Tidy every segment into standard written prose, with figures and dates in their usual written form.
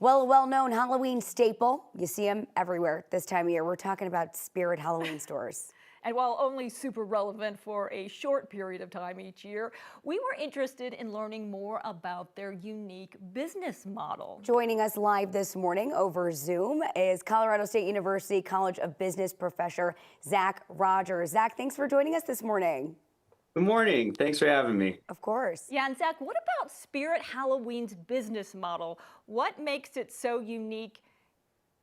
Well, a well-known Halloween staple. You see them everywhere this time of year. We're talking about Spirit Halloween stores. And while only super relevant for a short period of time each year, we were interested in learning more about their unique business model. Joining us live this morning over Zoom is Colorado State University College of Business professor Zach Rogers. Zach, thanks for joining us this morning. Good morning. Thanks for having me. Of course. Yeah, and Zach, what about Spirit Halloween's business model? What makes it so unique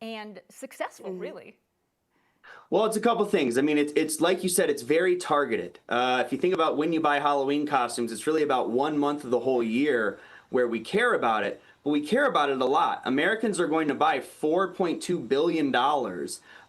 and successful, really? Well, it's a couple things. I mean, it's like you said, it's very targeted. If you think about when you buy Halloween costumes, it's really about 1 month of the whole year where we care about it, but we care about it a lot. Americans are going to buy $4.2 billion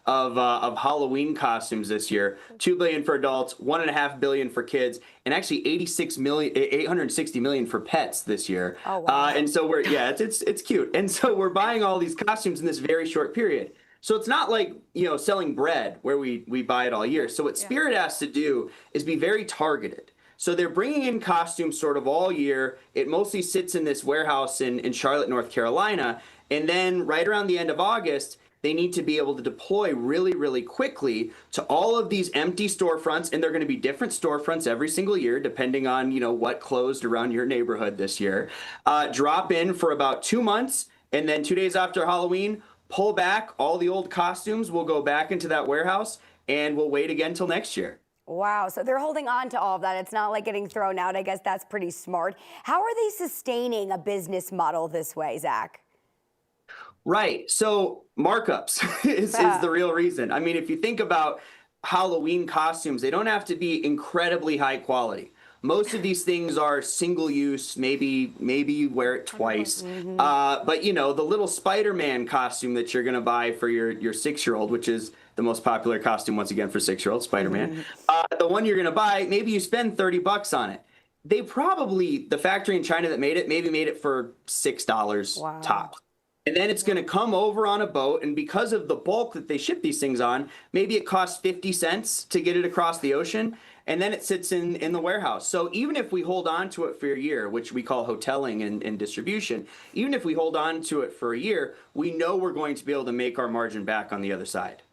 of Halloween costumes this year. $2 billion for adults, $1.5 billion for kids, and actually 860 million for pets this year. Oh, wow. And so it's cute. And so we're buying all these costumes in this very short period. So it's not like, selling bread where we buy it all year. So what Spirit has to do is be very targeted. So they're bringing in costumes sort of all year. It mostly sits in this warehouse in Charlotte, North Carolina. And then right around the end of August, they need to be able to deploy really, really quickly to all of these empty storefronts. And they're going to be different storefronts every single year, depending on, what closed around your neighborhood this year. Drop in for about 2 months. And then 2 days after Halloween, pull back all the old costumes. We'll go back into that warehouse and we'll wait again till next year. Wow, so they're holding on to all of that. It's not like getting thrown out. I guess that's pretty smart. How are they sustaining a business model this way, Zach? Right. So markups is the real reason. I mean, if you think about Halloween costumes, they don't have to be incredibly high quality. Most of these things are single use, maybe you wear it twice. But the little Spider-Man costume that you're going to buy for your 6-year-old, which is the most popular costume once again for 6-year-olds, Spider-Man. The one you're going to buy, maybe you spend $30 on it. They probably, the factory in China that made it, maybe made it for $6 tops. And then it's going to come over on a boat, and because of the bulk that they ship these things on, maybe it costs 50 cents to get it across the ocean, and then it sits in the warehouse. So even if we hold on to it for a year, which we call hoteling and distribution, even if we hold on to it for a year, we know we're going to be able to make our margin back on the other side.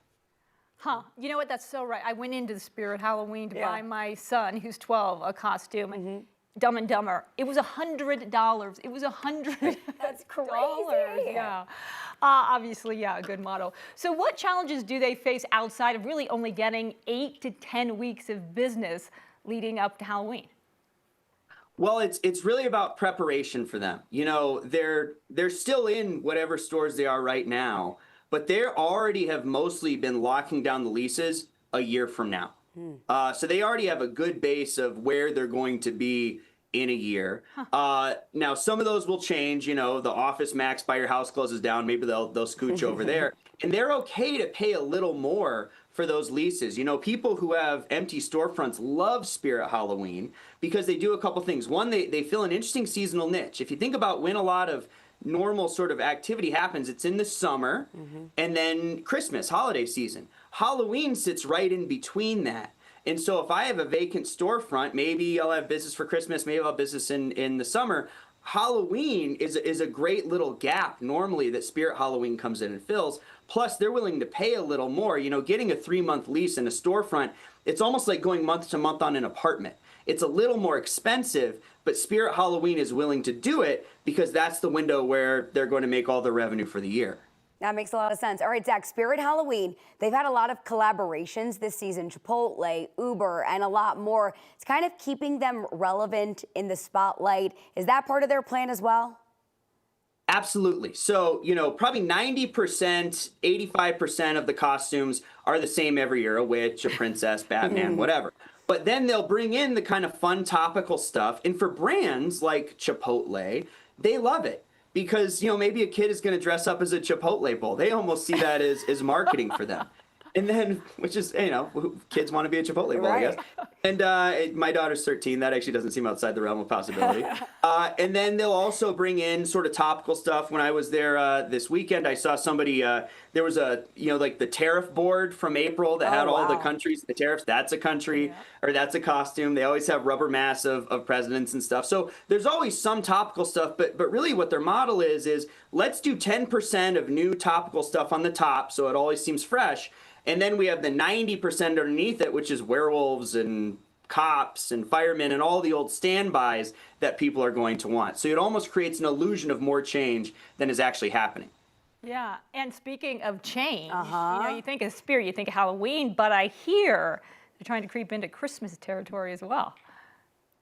Huh. You know what? That's so right. I went into the Spirit Halloween to buy my son, who's 12, a costume. Dumb and Dumber. It was $100. It was $100. That's crazy. Yeah. Obviously, a good model. So what challenges do they face outside of really only getting 8 to 10 weeks of business leading up to Halloween? Well, it's really about preparation for them. They're still in whatever stores they are right now, but they already have mostly been locking down the leases a year from now. So they already have a good base of where they're going to be in a year. Now, some of those will change. The Office Max by your house closes down. Maybe they'll scooch over there. And they're okay to pay a little more for those leases. People who have empty storefronts love Spirit Halloween because they do a couple things. One, they fill an interesting seasonal niche. If you think about when a lot of normal sort of activity happens, it's in the summer and then Christmas, holiday season. Halloween sits right in between that. And so if I have a vacant storefront, maybe I'll have business for Christmas, maybe I'll have business in the summer. Halloween is a great little gap normally that Spirit Halloween comes in and fills. Plus, they're willing to pay a little more. Getting a 3-month lease in a storefront, it's almost like going month to month on an apartment. It's a little more expensive, but Spirit Halloween is willing to do it because that's the window where they're going to make all the revenue for the year. That makes a lot of sense. All right, Zach, Spirit Halloween, they've had a lot of collaborations this season, Chipotle, Uber, and a lot more. It's kind of keeping them relevant in the spotlight. Is that part of their plan as well? Absolutely. So, probably 90%, 85% of the costumes are the same every year, a witch, a princess, Batman, whatever. But then they'll bring in the kind of fun topical stuff. And for brands like Chipotle, they love it. Because, maybe a kid is going to dress up as a Chipotle bowl. They almost see that as marketing for them. And then, which is, kids want to be a Chipotle bowl, I guess. And my daughter's 13. That actually doesn't seem outside the realm of possibility. And then they'll also bring in sort of topical stuff. When I was there this weekend, I saw somebody, there was like the tariff board from April that had all the countries, the tariffs. That's a country, or that's a costume. They always have rubber masks of presidents and stuff. So there's always some topical stuff, but really what their model is let's do 10% of new topical stuff on the top so it always seems fresh. And then we have the 90% underneath it, which is werewolves and cops and firemen and all the old standbys that people are going to want. So it almost creates an illusion of more change than is actually happening. Yeah, and speaking of change, you think of Spirit, you think of Halloween, but I hear they're trying to creep into Christmas territory as well.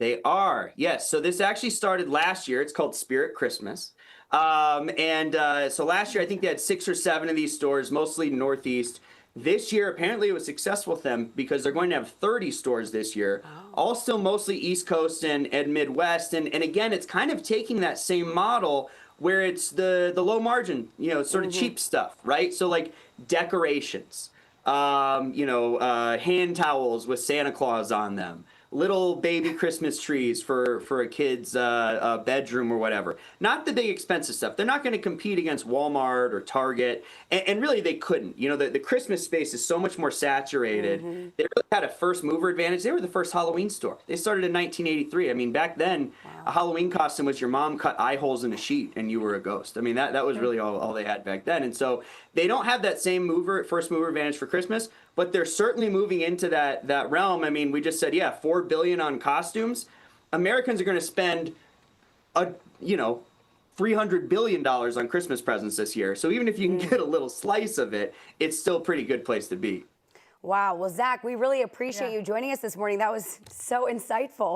They are, yes. So this actually started last year. It's called Spirit Christmas. So last year, I think they had 6 or 7 of these stores, mostly Northeast. This year, apparently it was successful with them because they're going to have 30 stores this year, all still mostly East Coast and Midwest. And again, it's kind of taking that same model where it's the low margin, sort of cheap stuff, right? So like decorations, hand towels with Santa Claus on them, little baby Christmas trees for a kid's bedroom or whatever. Not the big expensive stuff. They're not going to compete against Walmart or Target, and really they couldn't. The Christmas space is so much more saturated. They really had a first mover advantage. They were the first Halloween store. They started in 1983. I mean, back then, a Halloween costume was your mom cut eye holes in a sheet and you were a ghost. I mean, that was really all they had back then. And so they don't have that same first mover advantage for Christmas, but they're certainly moving into that realm. I mean, we just said, $4 billion on costumes. Americans are going to spend $300 billion on Christmas presents this year. So even if you can get a little slice of it, it's still a pretty good place to be. Wow. Well, Zach, we really appreciate you joining us this morning. That was so insightful.